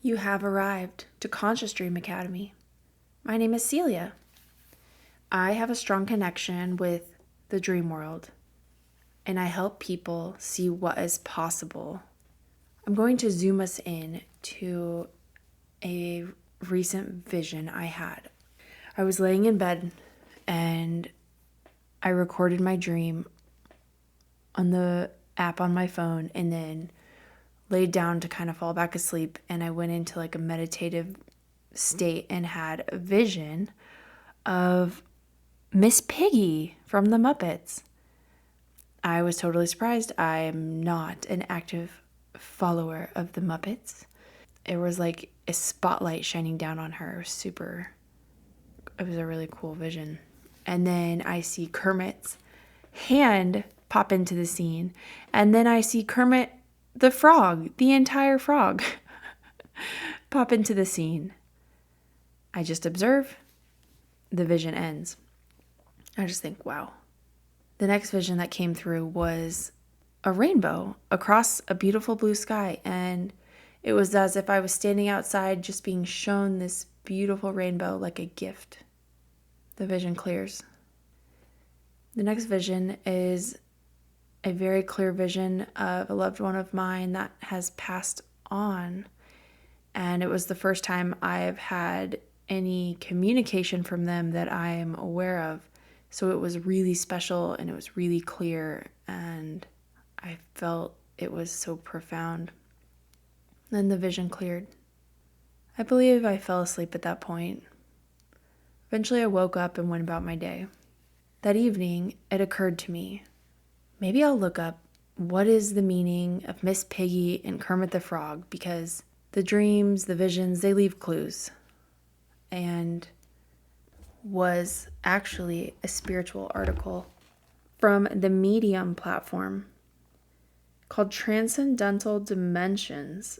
You have arrived to Conscious Dream Academy. My name is Celia. I have a strong connection with the dream world, and I help people see what is possible. I'm going to zoom us in to a recent vision I had. I was laying in bed and I recorded my dream on the app on my phone and then laid down to kind of fall back asleep, and I went into like a meditative state and had a vision of Miss Piggy from the Muppets. I was totally surprised. I am not an active follower of the Muppets. It was like a spotlight shining down on her. It was a really cool vision. And then I see Kermit's hand pop into the scene. And then I see Kermit the Frog, the entire frog, pop into the scene. I just observe. The vision ends. I just think, wow. The next vision that came through was a rainbow across a beautiful blue sky. And it was as if I was standing outside just being shown this beautiful rainbow like a gift. The vision clears. The next vision is a very clear vision of a loved one of mine that has passed on. And it was the first time I've had any communication from them that I am aware of. So it was really special and it was really clear, and I felt it was so profound. Then the vision cleared. I believe I fell asleep at that point. Eventually I woke up and went about my day. That evening, it occurred to me, maybe I'll look up what is the meaning of Miss Piggy and Kermit the Frog, because the dreams, the visions, they leave clues. And was actually a spiritual article from the Medium platform called Transcendental Dimensions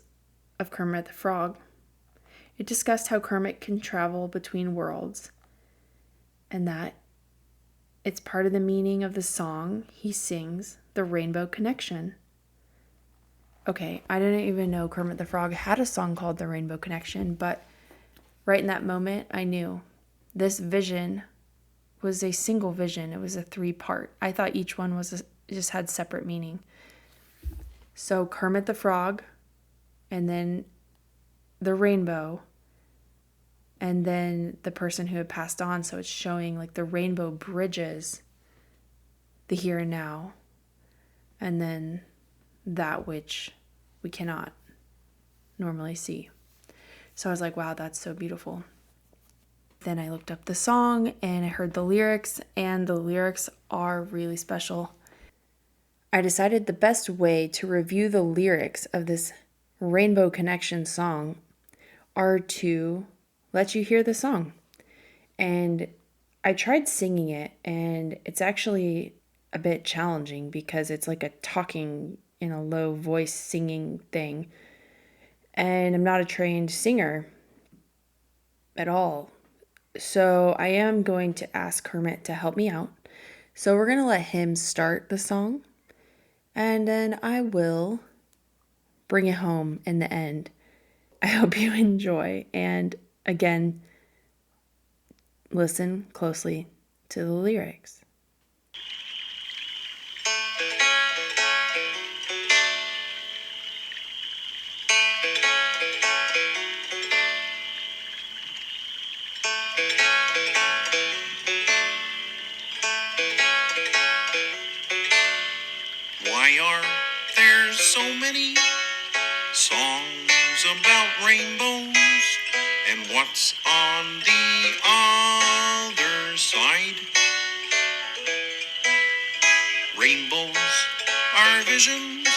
of Kermit the Frog. It discussed how Kermit can travel between worlds and that it's part of the meaning of the song he sings, The Rainbow Connection. Okay, I didn't even know Kermit the Frog had a song called The Rainbow Connection, but right in that moment, I knew this vision was a single vision. It was a 3-part. I thought each one just had separate meaning. So Kermit the Frog, and then the rainbow, and then the person who had passed on. So it's showing like the rainbow bridges the here and now, and then that which we cannot normally see. So I was like, wow, that's so beautiful. Then I looked up the song and I heard the lyrics, and the lyrics are really special. I decided the best way to review the lyrics of this Rainbow Connection song are to let you hear the song. And I tried singing it, and it's actually a bit challenging because it's like a talking in a low voice singing thing. And I'm not a trained singer at all. So I am going to ask Kermit to help me out. So we're going to let him start the song, and then I will bring it home in the end. I hope you enjoy, and again, listen closely to the lyrics. Why are there so many songs about rainbows? And what's on the other side? Rainbows are visions,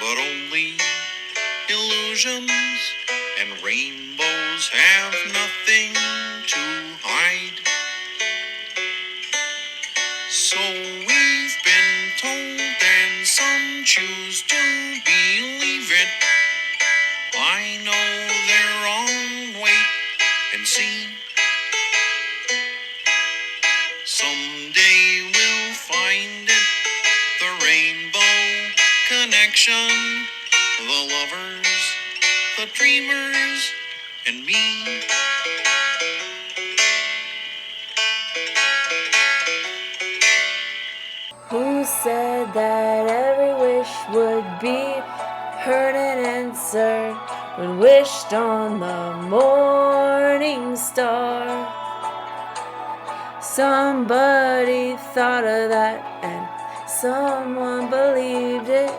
but only illusions. And rainbows have nothing to hide. So we've been told, and some choose to believe it. I know they're wrong, wait and see. Someday we'll find it, the rainbow connection, the lovers, the dreamers and me. Who said that every wish would be heard and answered when wished on the morning star? Somebody thought of that and someone believed it.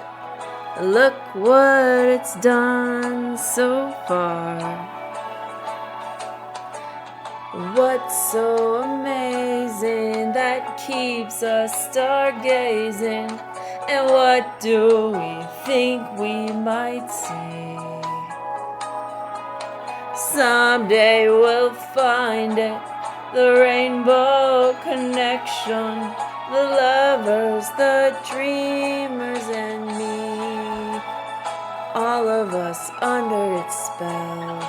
Look what it's done so far. What's so amazing that keeps us stargazing? And what do we think we might see? Someday we'll find it, the rainbow connection, the lovers, the dreamers, and me. All of us under its spell.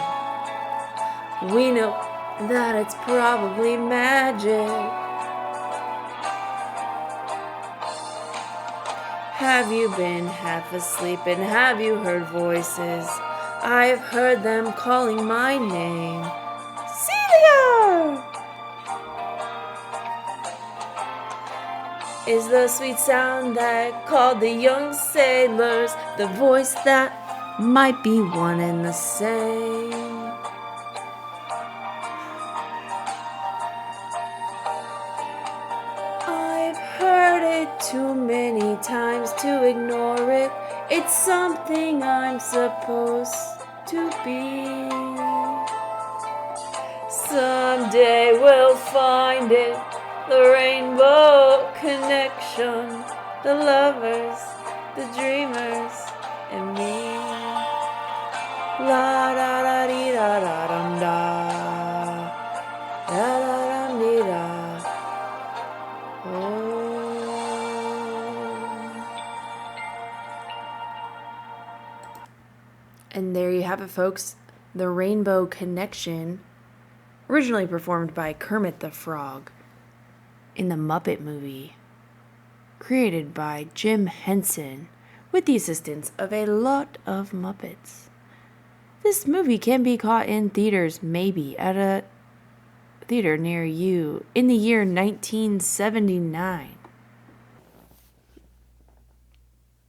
We know that it's probably magic. Have you been half asleep and have you heard voices? I've heard them calling my name. Celia! Is the sweet sound that called the young sailors, the voice that might be one and the same. I've heard it too many times to ignore it. It's something I'm supposed to be. Someday we'll find it, the rainbow connection, the lovers, the dreamers, and me. La da da dee da da dum da, da da dum dee da. Oh. And there you have it, folks. The Rainbow Connection, originally performed by Kermit the Frog in the Muppet movie, created by Jim Henson with the assistance of a lot of Muppets. This movie can be caught in theaters, maybe at a theater near you, in the year 1979.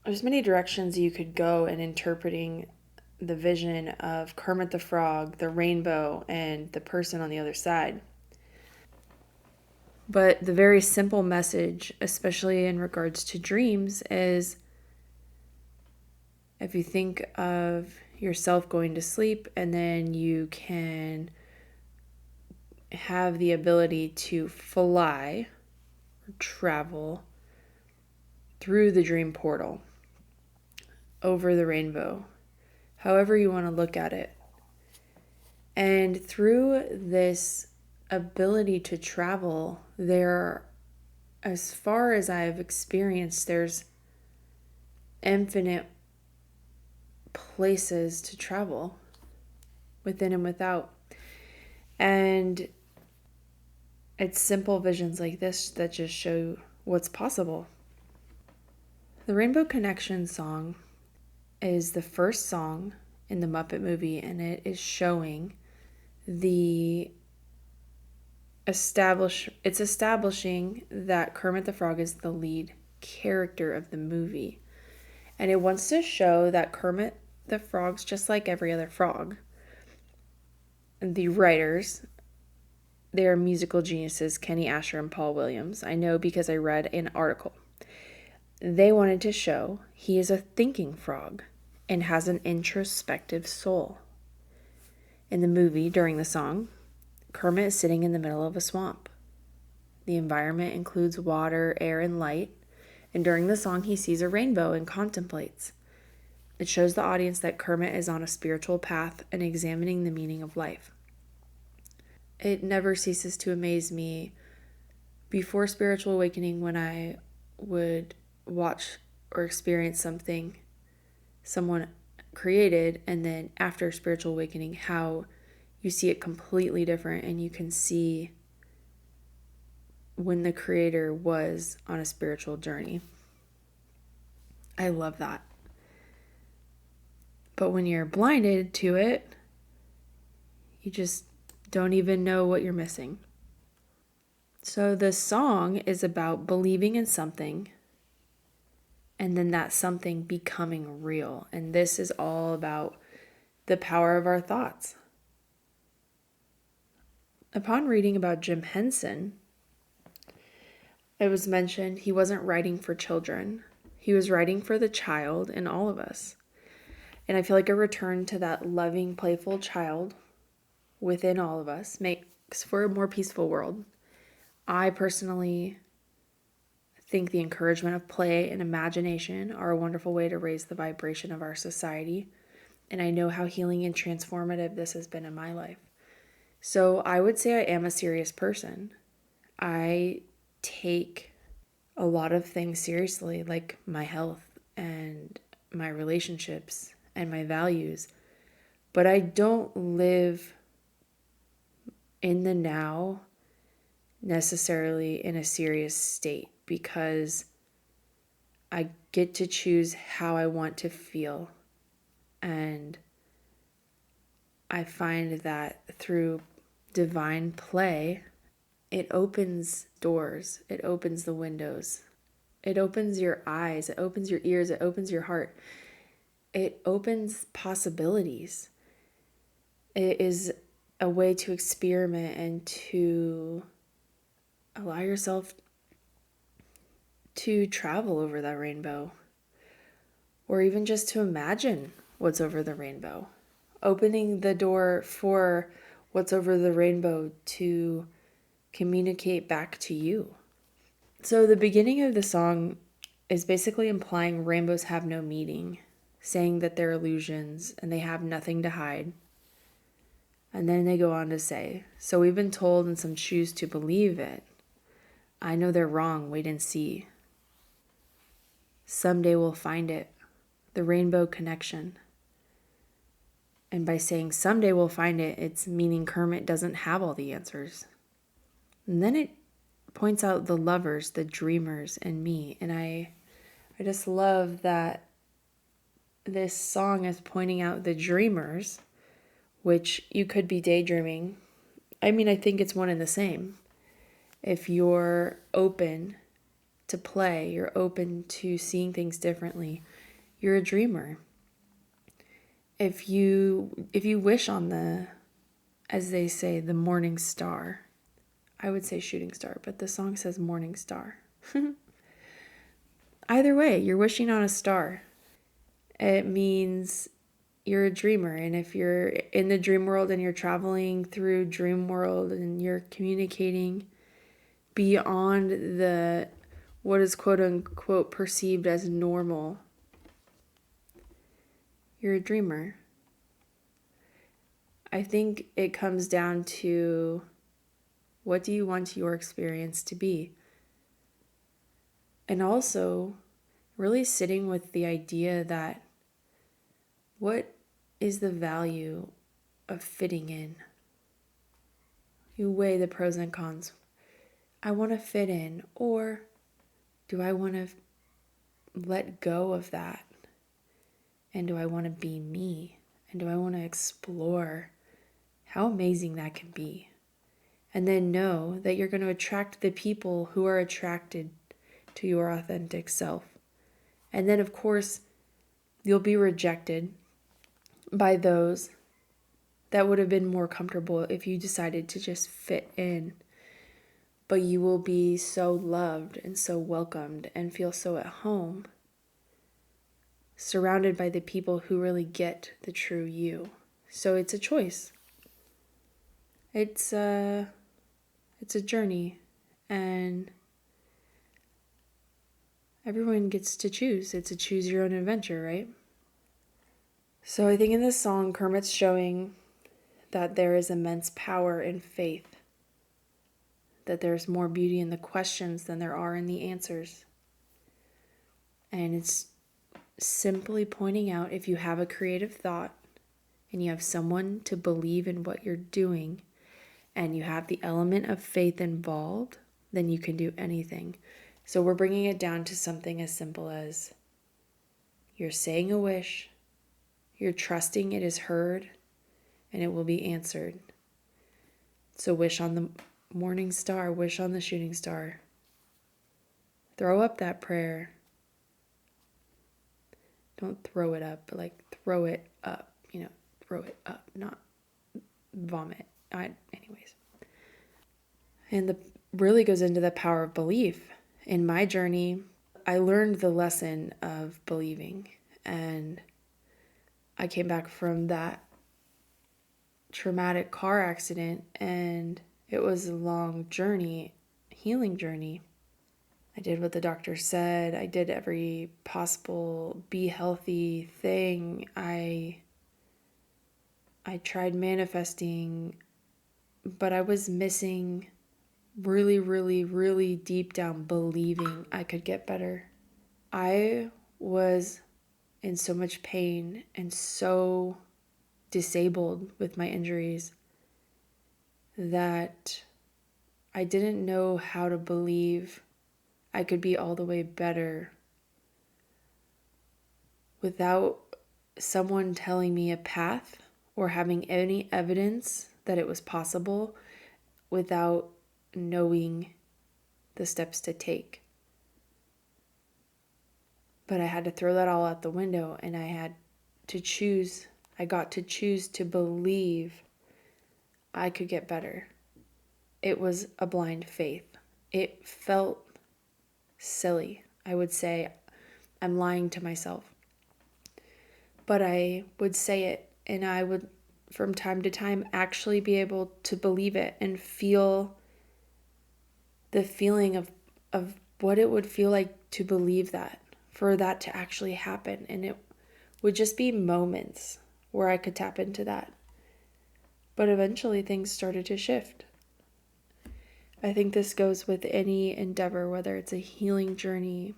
There's many directions you could go in interpreting the vision of Kermit the Frog, the rainbow, and the person on the other side. But the very simple message, especially in regards to dreams, is if you think of yourself going to sleep and then you can have the ability to fly or travel through the dream portal over the rainbow, however you want to look at it. And through this ability to travel, as far as I've experienced, there's infinite places to travel within and without. And it's simple visions like this that just show what's possible. The Rainbow Connection song is the first song in the Muppet movie, and it is showing it's establishing that Kermit the Frog is the lead character of the movie. And it wants to show that Kermit the Frog's just like every other frog. The writers, they are musical geniuses, Kenny Asher and Paul Williams. I know because I read an article. They wanted to show he is a thinking frog and has an introspective soul. In the movie, during the song, Kermit is sitting in the middle of a swamp. The environment includes water, air, and light, and during the song he sees a rainbow and contemplates. It shows the audience that Kermit is on a spiritual path and examining the meaning of life. It never ceases to amaze me before spiritual awakening when I would watch or experience something someone created, and then after spiritual awakening, how you see it completely different, and you can see when the creator was on a spiritual journey. I love that. But when you're blinded to it, you just don't even know what you're missing. So the song is about believing in something and then that something becoming real. And this is all about the power of our thoughts. Upon reading about Jim Henson, it was mentioned he wasn't writing for children. He was writing for the child in all of us. And I feel like a return to that loving, playful child within all of us makes for a more peaceful world. I personally think the encouragement of play and imagination are a wonderful way to raise the vibration of our society. And I know how healing and transformative this has been in my life. So I would say I am a serious person. I take a lot of things seriously, like my health and my relationships and my values. But I don't live in the now necessarily in a serious state because I get to choose how I want to feel. And I find that through divine play, it opens doors, it opens the windows, it opens your eyes, it opens your ears, it opens your heart, it opens possibilities. It is a way to experiment and to allow yourself to travel over that rainbow, or even just to imagine what's over the rainbow, opening the door for what's over the rainbow to communicate back to you. So the beginning of the song is basically implying rainbows have no meaning, saying that they're illusions and they have nothing to hide. And then they go on to say, so we've been told and some choose to believe it. I know they're wrong, wait and see. Someday we'll find it, the rainbow connection. And by saying someday we'll find it, it's meaning Kermit doesn't have all the answers. And then it points out the lovers, the dreamers, and me. And I just love that this song is pointing out the dreamers, which you could be daydreaming. I mean, I think it's one and the same. If you're open to play, you're open to seeing things differently, you're a dreamer. If you wish on the, as they say, the morning star, I would say shooting star, but the song says morning star. Either way, you're wishing on a star. It means you're a dreamer. And if you're in the dream world and you're traveling through dream world and you're communicating beyond the what is quote unquote perceived as normal, you're a dreamer. I think it comes down to, what do you want your experience to be? And also really sitting with the idea that what is the value of fitting in? You weigh the pros and cons. I want to fit in, or do I want to let go of that? And do I want to be me? And do I want to explore how amazing that can be? And then know that you're going to attract the people who are attracted to your authentic self. And then, of course, you'll be rejected by those that would have been more comfortable if you decided to just fit in. But you will be so loved and so welcomed and feel so at home, surrounded by the people who really get the true you. So it's a choice. It's a journey, and everyone gets to choose. It's a choose your own adventure, right? So I think in this song, Kermit's showing that there is immense power in faith, that there's more beauty in the questions than there are in the answers. And it's simply pointing out, if you have a creative thought and you have someone to believe in what you're doing and you have the element of faith involved, then you can do anything. So we're bringing it down to something as simple as you're saying a wish You're trusting it is heard and it will be answered. So wish on the morning star, wish on the shooting star. Throw up that prayer. Don't throw it up, but like throw it up, throw it up, not vomit. Anyways. And the really goes into the power of belief. In my journey, I learned the lesson of believing, and I came back from that traumatic car accident, and it was a long journey, healing journey. I did what the doctor said. I did every possible be healthy thing. I tried manifesting, but I was missing really, really, really deep down believing I could get better. I was in so much pain and so disabled with my injuries that I didn't know how to believe I could be all the way better without someone telling me a path or having any evidence that it was possible, without knowing the steps to take. But I had to throw that all out the window, and I got to choose to believe I could get better. It was a blind faith. It felt silly. I would say I'm lying to myself. But I would say it, and I would, from time to time, actually be able to believe it and feel the feeling of what it would feel like to believe that, for that to actually happen. And it would just be moments where I could tap into that. But eventually things started to shift. I think this goes with any endeavor, whether it's a healing journey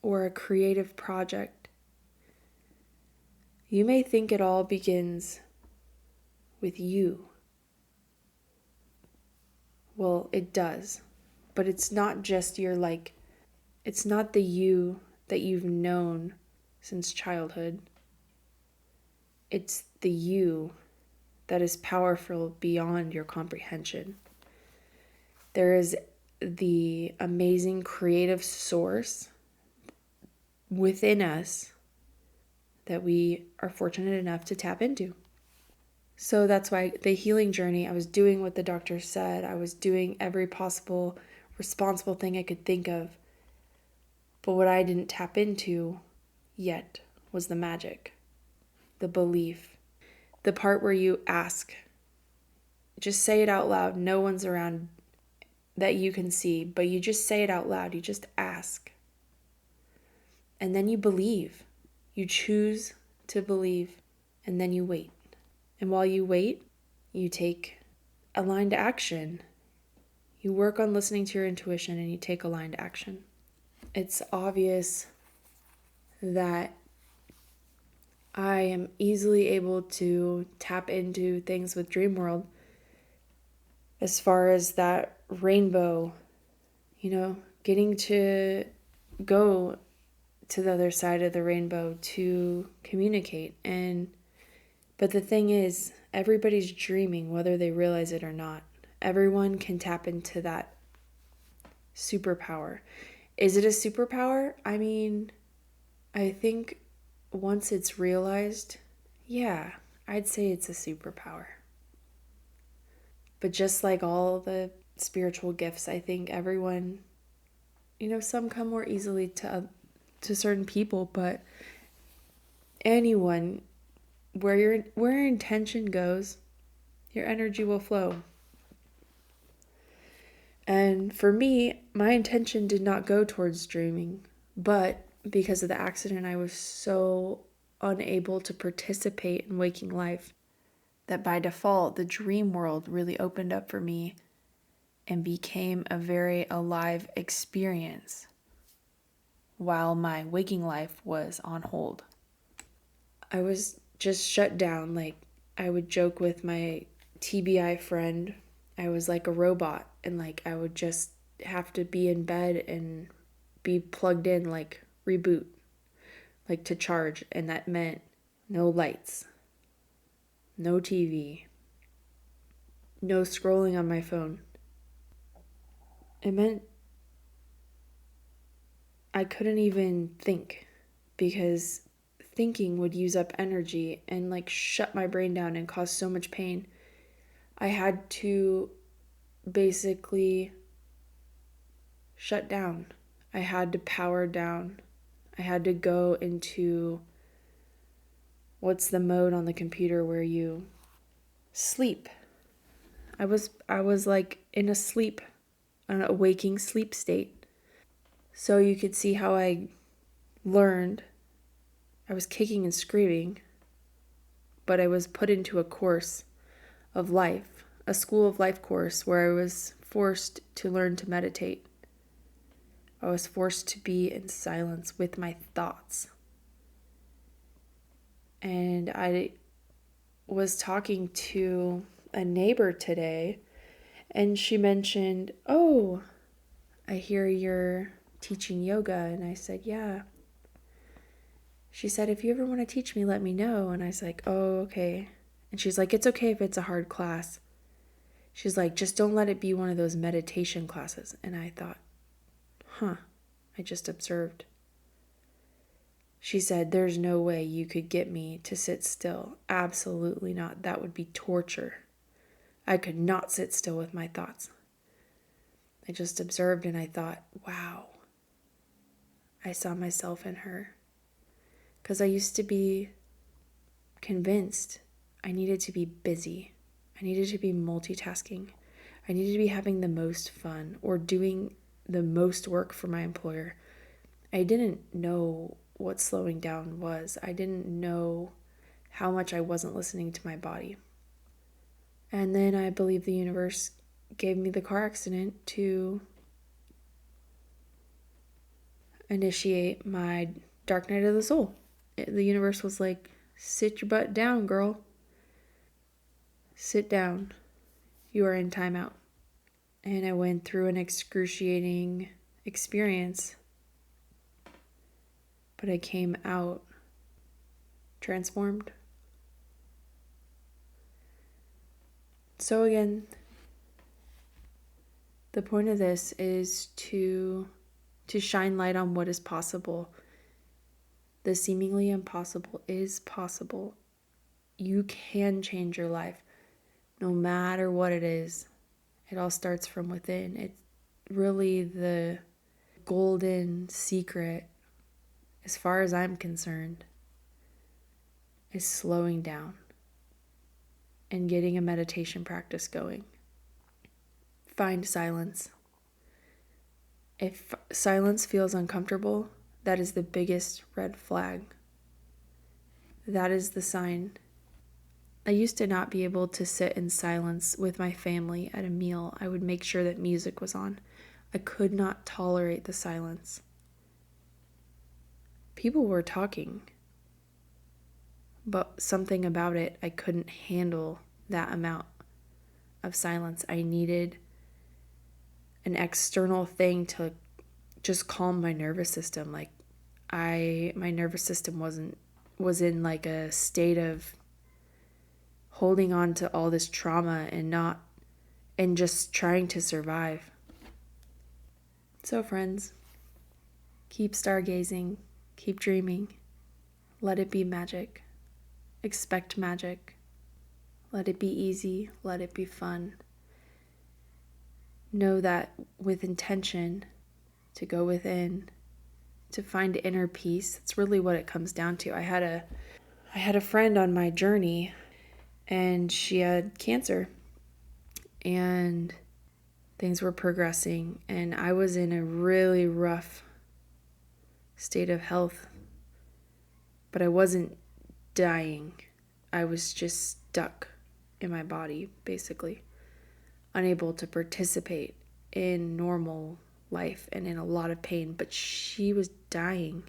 or a creative project. You may think it all begins with you. Well, it does. But it's not just it's not the you that you've known since childhood. It's the you that is powerful beyond your comprehension. There is the amazing creative source within us that we are fortunate enough to tap into. So that's why the healing journey, I was doing what the doctor said. I was doing every possible responsible thing I could think of. But what I didn't tap into yet was the magic, the belief, the part where you ask. Just say it out loud. No one's around that you can see, but you just say it out loud. You just ask. And then you believe. You choose to believe, and then you wait. And while you wait, you take aligned action. You work on listening to your intuition, and you take aligned action. It's obvious that I am easily able to tap into things with Dream World as far as that rainbow, getting to go to the other side of the rainbow to communicate. But the thing is, everybody's dreaming, whether they realize it or not. Everyone can tap into that superpower. Is it a superpower? I mean, I think once it's realized, yeah, I'd say it's a superpower. But just like all the spiritual gifts, I think everyone, some come more easily to certain people, but anyone, where your intention goes, your energy will flow. And for me, my intention did not go towards dreaming, but because of the accident, I was so unable to participate in waking life that by default, the dream world really opened up for me and became a very alive experience while my waking life was on hold. I was just shut down. Like, I would joke with my TBI friend, I was like a robot, and like I would just have to be in bed and be plugged in, like reboot, like to charge, and that meant No lights. No TV. No scrolling on my phone. It meant I couldn't even think, because thinking would use up energy and like shut my brain down and cause so much pain. I had to basically shut down. I had to power down. I had to go into, what's the mode on the computer where you sleep. I was like in a sleep, an awaking sleep state. So you could see how I learned. I was kicking and screaming, but I was put into a course of life, a school of life course where I was forced to learn to meditate. I was forced to be in silence with my thoughts. And I was talking to a neighbor today, and she mentioned, "Oh, I hear you're teaching yoga." And I said, "Yeah." She said, "If you ever want to teach me, let me know." And I was like, "Oh, okay." And she's like, "It's okay if it's a hard class." She's like, "Just don't let it be one of those meditation classes." And I thought, I just observed. She said, "There's no way you could get me to sit still. Absolutely not. That would be torture. I could not sit still with my thoughts." I just observed and I thought, wow. I saw myself in her. Because I used to be convinced I needed to be busy. I needed to be multitasking. I needed to be having the most fun or doing the most work for my employer. I didn't know what slowing down was. I didn't know how much I wasn't listening to my body. And then I believe the universe gave me the car accident to initiate my dark night of the soul. The universe was like, "Sit your butt down, girl. Sit down. You are in timeout." And I went through an excruciating experience, but I came out transformed. So again, the point of this is to shine light on what is possible. The seemingly impossible is possible. You can change your life no matter what it is. It all starts from within. It's really the golden secret, as far as I'm concerned, is slowing down and getting a meditation practice going. Find silence. If silence feels uncomfortable, that is the biggest red flag. That is the sign. I used to not be able to sit in silence with my family at a meal. I would make sure that music was on. I could not tolerate the silence. People were talking, but something about it, I couldn't handle that amount of silence. I needed an external thing to just calm my nervous system. Like my nervous system was in like a state of holding on to all this trauma and just trying to survive. So friends, keep stargazing, keep dreaming, let it be magic, expect magic, let it be easy, let it be fun. Know that with intention, to go within, to find inner peace, that's really what it comes down to. I had a friend on my journey, and she had cancer, and things were progressing, and I was in a really rough state of health, but I wasn't dying. I was just stuck in my body, basically, unable to participate in normal life and in a lot of pain, but she was dying.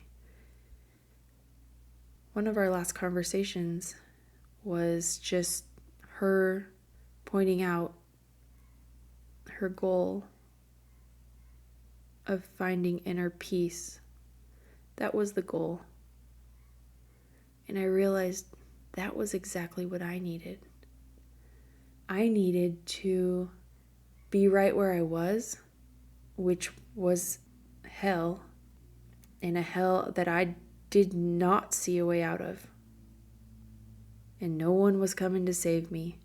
One of our last conversations was just her pointing out her goal of finding inner peace. That was the goal. And I realized that was exactly what I needed. I needed to be right where I was, which was hell, in a hell that I did not see a way out of. And no one was coming to save me.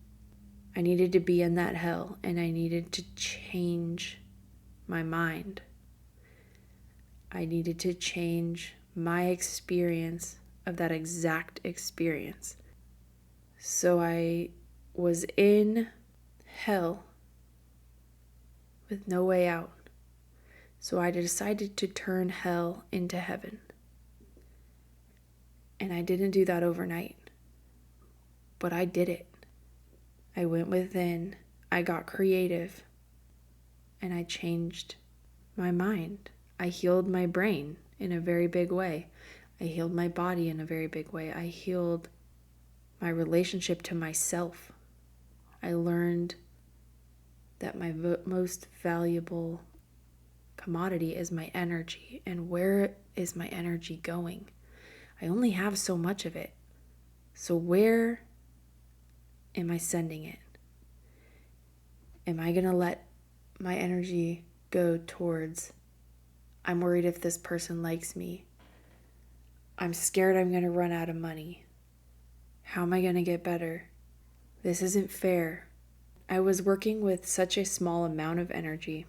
I needed to be in that hell, and I needed to change my mind. I needed to change my experience of that exact experience. So I was in hell with no way out. So I decided to turn hell into heaven. And I didn't do that overnight, but I did it. I went within, I got creative, and I changed my mind. I healed my brain in a very big way. I healed my body in a very big way. I healed my relationship to myself. I learned that my most valuable commodity is my energy. And where is my energy going? I only have so much of it. So where am I sending it? Am I going to let my energy go towards, I'm worried if this person likes me. I'm scared I'm going to run out of money. How am I going to get better? This isn't fair. I was working with such a small amount of energy.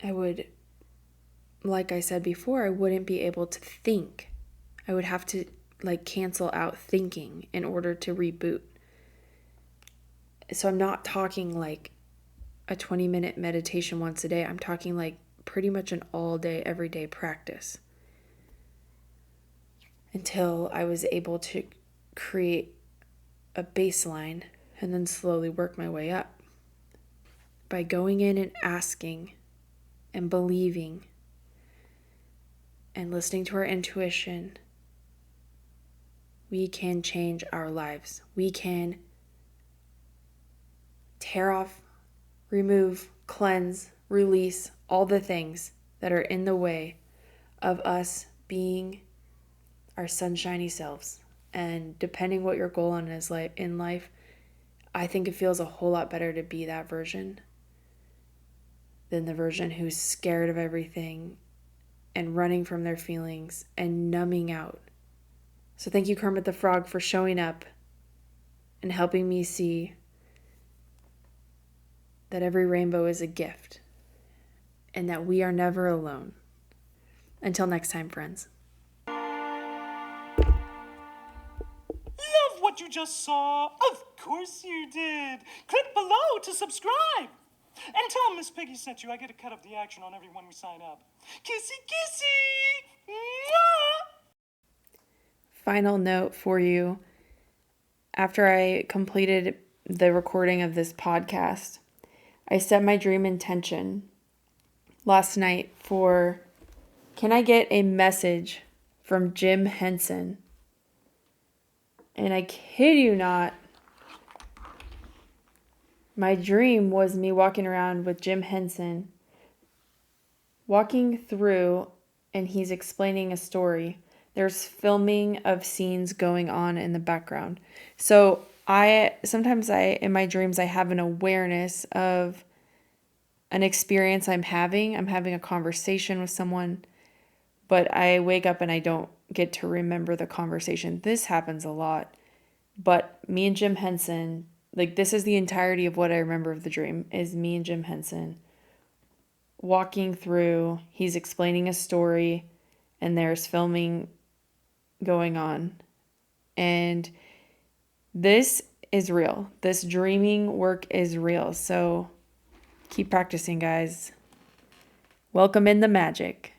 I would, like I said before, I wouldn't be able to think. I would have to cancel out thinking in order to reboot. So I'm not talking like a 20-minute meditation once a day. I'm talking like pretty much an all day, everyday practice. Until I was able to create a baseline and then slowly work my way up. By going in and asking and believing and listening to our intuition, we can change our lives. We can tear off, remove, cleanse, release all the things that are in the way of us being our sunshiny selves. And depending what your goal is in life, I think it feels a whole lot better to be that version than the version who's scared of everything and running from their feelings and numbing out. So thank you, Kermit the Frog, for showing up and helping me see that every rainbow is a gift and that we are never alone. Until next time, friends. Love what you just saw? Of course you did. Click below to subscribe. And tell Miss Piggy sent you. I get a cut of the action on everyone we sign up. Kissy, kissy. Mwah! Final note for you. After I completed the recording of this podcast, I set my dream intention last night for, can I get a message from Jim Henson? And I kid you not, my dream was me walking around with Jim Henson, walking through, and he's explaining a story. There's filming of scenes going on in the background. So sometimes in my dreams, I have an awareness of an experience I'm having. I'm having a conversation with someone, but I wake up and I don't get to remember the conversation. This happens a lot. But me and Jim Henson, this is the entirety of what I remember of the dream, is me and Jim Henson walking through. He's explaining a story, and there's filming going on. And this is real. This dreaming work is real. So keep practicing, guys. Welcome in the magic.